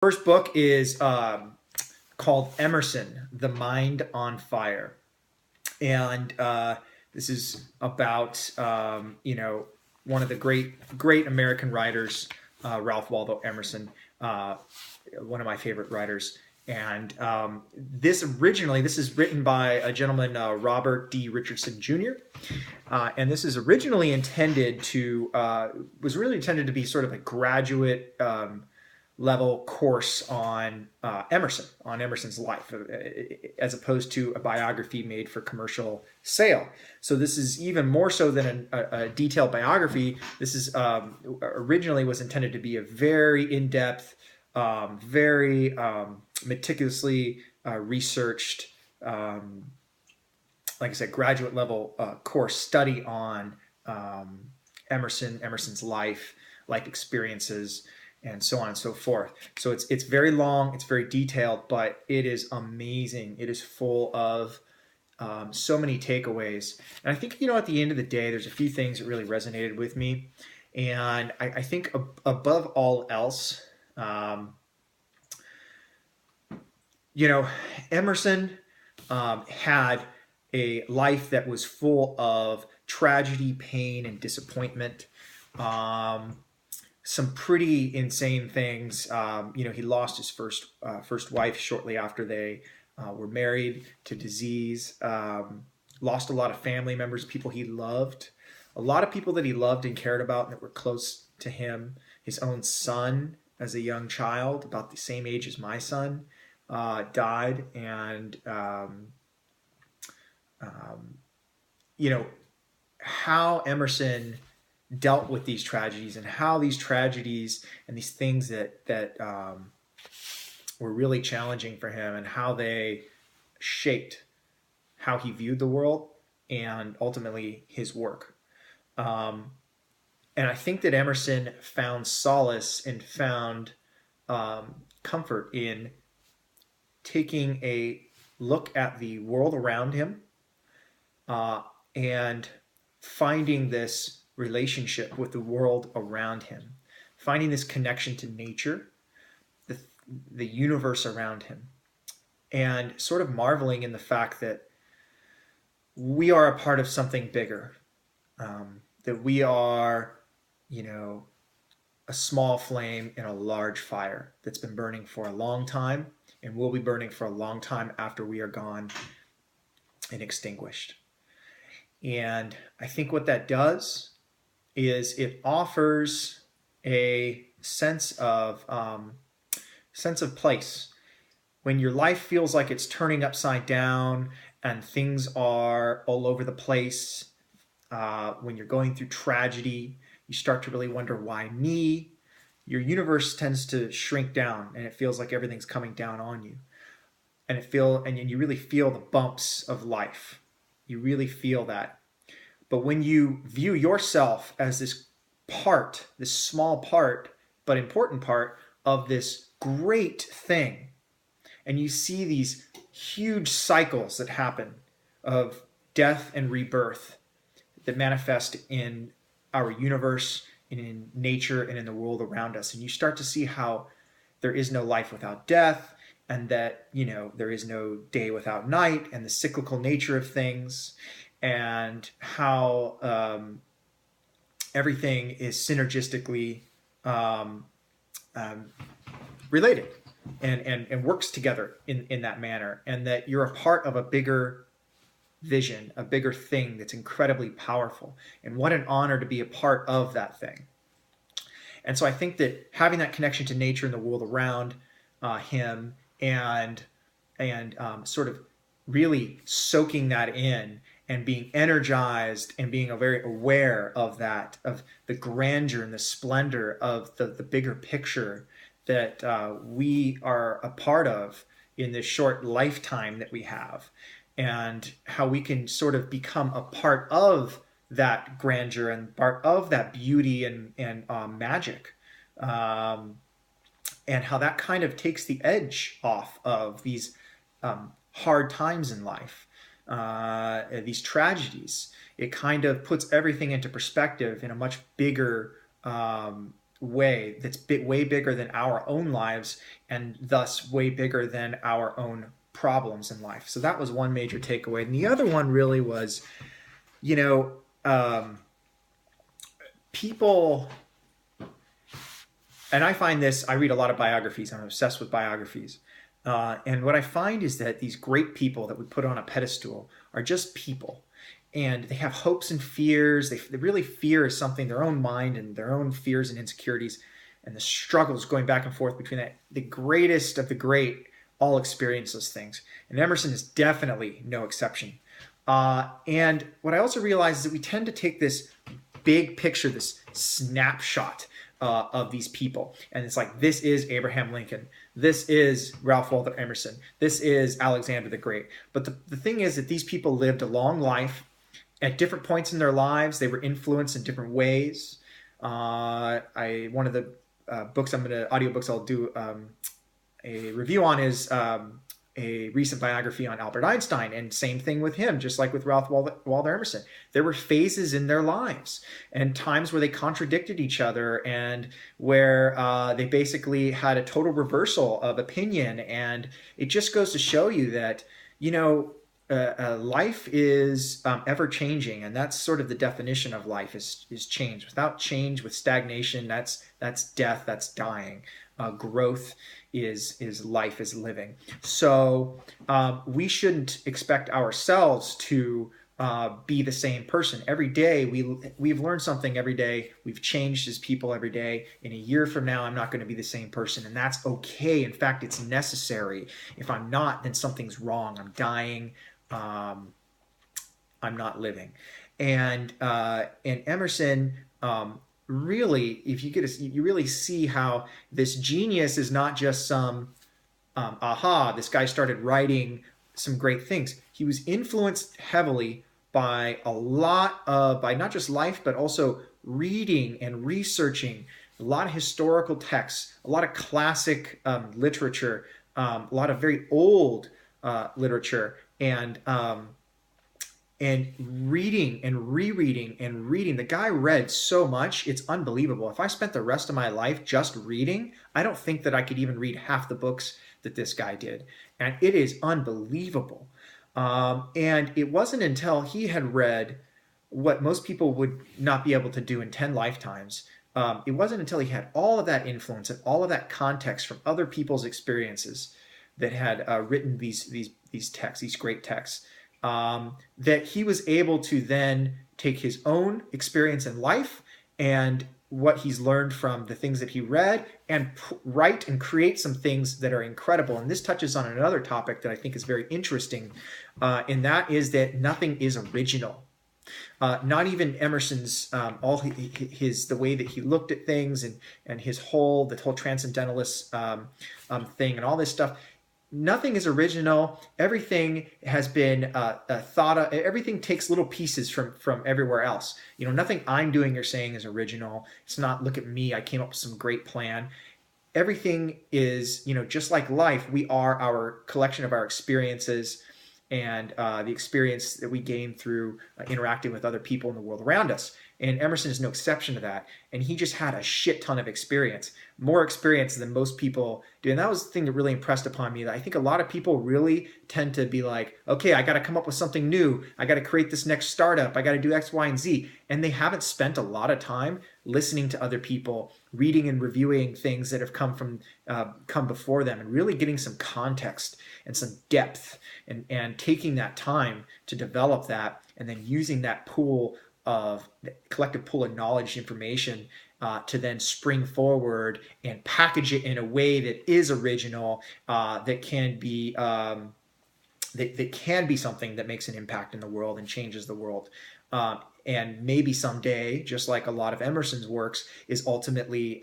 First book is called Emerson, The Mind on Fire. And this is about, one of the great American writers, Ralph Waldo Emerson, uh, one of my favorite writers. And this is written by a gentleman, Robert D. Richardson Jr. And this is originally was really intended to be sort of a graduate level course on on Emerson's life, as opposed to a biography made for commercial sale. So this is even more so than a detailed biography. This is originally was intended to be a very in-depth, very meticulously researched, like I said, graduate level course study on Emerson's life experiences, and so on and so forth. So it's very long, it's very detailed, but it is amazing. It is full of so many takeaways. And I think, at the end of the day, there's a few things that really resonated with me. And I think above all else, Emerson had a life that was full of tragedy, pain, and disappointment. Some pretty insane things. He lost his first wife shortly after they were married to disease. Lost a lot of family members, people he loved, a lot of people that he loved and cared about and that were close to him. His own son, as a young child, about the same age as my son, died, and how Emerson dealt with these tragedies, and how these tragedies and these things that were really challenging for him, and how they shaped how he viewed the world and ultimately his work. And I think that Emerson found solace and found comfort in taking a look at the world around him, and finding this relationship with the world around him, finding this connection to nature, the universe around him, and sort of marveling in the fact that we are a part of something bigger, that we are, a small flame in a large fire that's been burning for a long time and will be burning for a long time after we are gone and extinguished. And I think what that does is it offers a sense of place. When your life feels like it's turning upside down and things are all over the place, when you're going through tragedy, you start to really wonder, why me? Your universe tends to shrink down, and it feels like everything's coming down on you. And you really feel the bumps of life. You really feel that. But when you view yourself as this small part, but important part of this great thing, and you see these huge cycles that happen of death and rebirth that manifest in our universe and in nature and in the world around us, and you start to see how there is no life without death, and that there is no day without night, and the cyclical nature of things, and how everything is synergistically related and works together in that manner, and that you're a part of a bigger vision, a bigger thing that's incredibly powerful. And what an honor to be a part of that thing. And so I think that having that connection to nature and the world around him, and sort of really soaking that in and being energized and being very aware of that, of the grandeur and the splendor of the bigger picture that we are a part of in this short lifetime that we have, and how we can sort of become a part of that grandeur and part of that beauty and magic, and how that kind of takes the edge off of these hard times in life, these tragedies. It kind of puts everything into perspective in a much bigger way that's way bigger than our own lives, and thus way bigger than our own problems in life. So that was one major takeaway. And the other one really was, you know, um, people, and I find this, I read a lot of biographies, I'm obsessed with biographies. And what I find is that these great people that we put on a pedestal are just people. And they have hopes and fears. They really fear is something, their own mind and their own fears and insecurities and the struggles going back and forth between that. The greatest of the great all experience those things. And Emerson is definitely no exception. And what I also realize is that we tend to take this big picture, this snapshot of these people. And it's like, this is Abraham Lincoln. This is Ralph Waldo Emerson. This is Alexander the Great. But the thing is that these people lived a long life. At different points in their lives, they were influenced in different ways. One of the audiobooks I'll do a review on is a recent biography on Albert Einstein, and same thing with him, just like with Ralph Waldo Emerson. There were phases in their lives and times where they contradicted each other, and where they basically had a total reversal of opinion. And it just goes to show you that, life is ever changing, and that's sort of the definition of life is change. Without change, with stagnation, that's death, that's dying. Growth is life, is living. So we shouldn't expect ourselves to be the same person every day. We've learned something every day. We've changed as people every day. In a year from now, I'm not going to be the same person, and that's okay. In fact, it's necessary. If I'm not, then something's wrong. I'm dying. I'm not living. And Emerson, really, if you you really see how this genius is not just some this guy started writing some great things. He was influenced heavily by by not just life, but also reading and researching a lot of historical texts, a lot of classic literature, a lot of very old literature, and reading and rereading and reading. The guy read so much, it's unbelievable. If I spent the rest of my life just reading, I don't think that I could even read half the books that this guy did. And it is unbelievable. And it wasn't until he had read what most people would not be able to do in 10 lifetimes. It wasn't until he had all of that influence and all of that context from other people's experiences that had written these texts, these great texts, that he was able to then take his own experience in life and what he's learned from the things that he read and write and create some things that are incredible. And this touches on another topic that I think is very interesting, and that is that nothing is original. Not even Emerson's the way that he looked at things and the whole transcendentalist thing and all this stuff. Nothing is original. Everything has been thought of. Everything takes little pieces from everywhere else. Nothing I'm doing or saying is original. It's not, look at me, I came up with some great plan. Everything is, just like life, we are our collection of our experiences and the experience that we gain through interacting with other people in the world around us. And Emerson is no exception to that. And he just had a shit ton of experience, more experience than most people do. And that was the thing that really impressed upon me, that I think a lot of people really tend to be like, okay, I got to come up with something new. I got to create this next startup. I got to do X, Y, and Z. And they haven't spent a lot of time listening to other people, reading and reviewing things that have come before them, and really getting some context and some depth, and taking that time to develop that, and then using that collective pool of knowledge, information, to then spring forward and package it in a way that is original, that can be something that makes an impact in the world and changes the world. And maybe someday, just like a lot of Emerson's works, is ultimately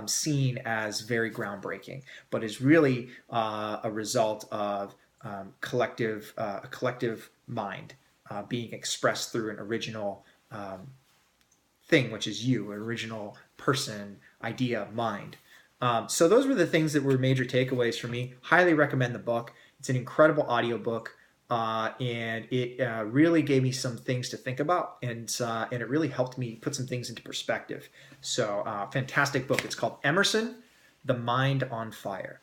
seen as very groundbreaking, but is really a result of a collective mind being expressed through an original thing, which is you, an original person, idea, mind. So those were the things that were major takeaways for me. Highly recommend the book. It's an incredible audiobook. and it really gave me some things to think about, and it really helped me put some things into perspective. So, fantastic book. It's called Emerson, The Mind on Fire.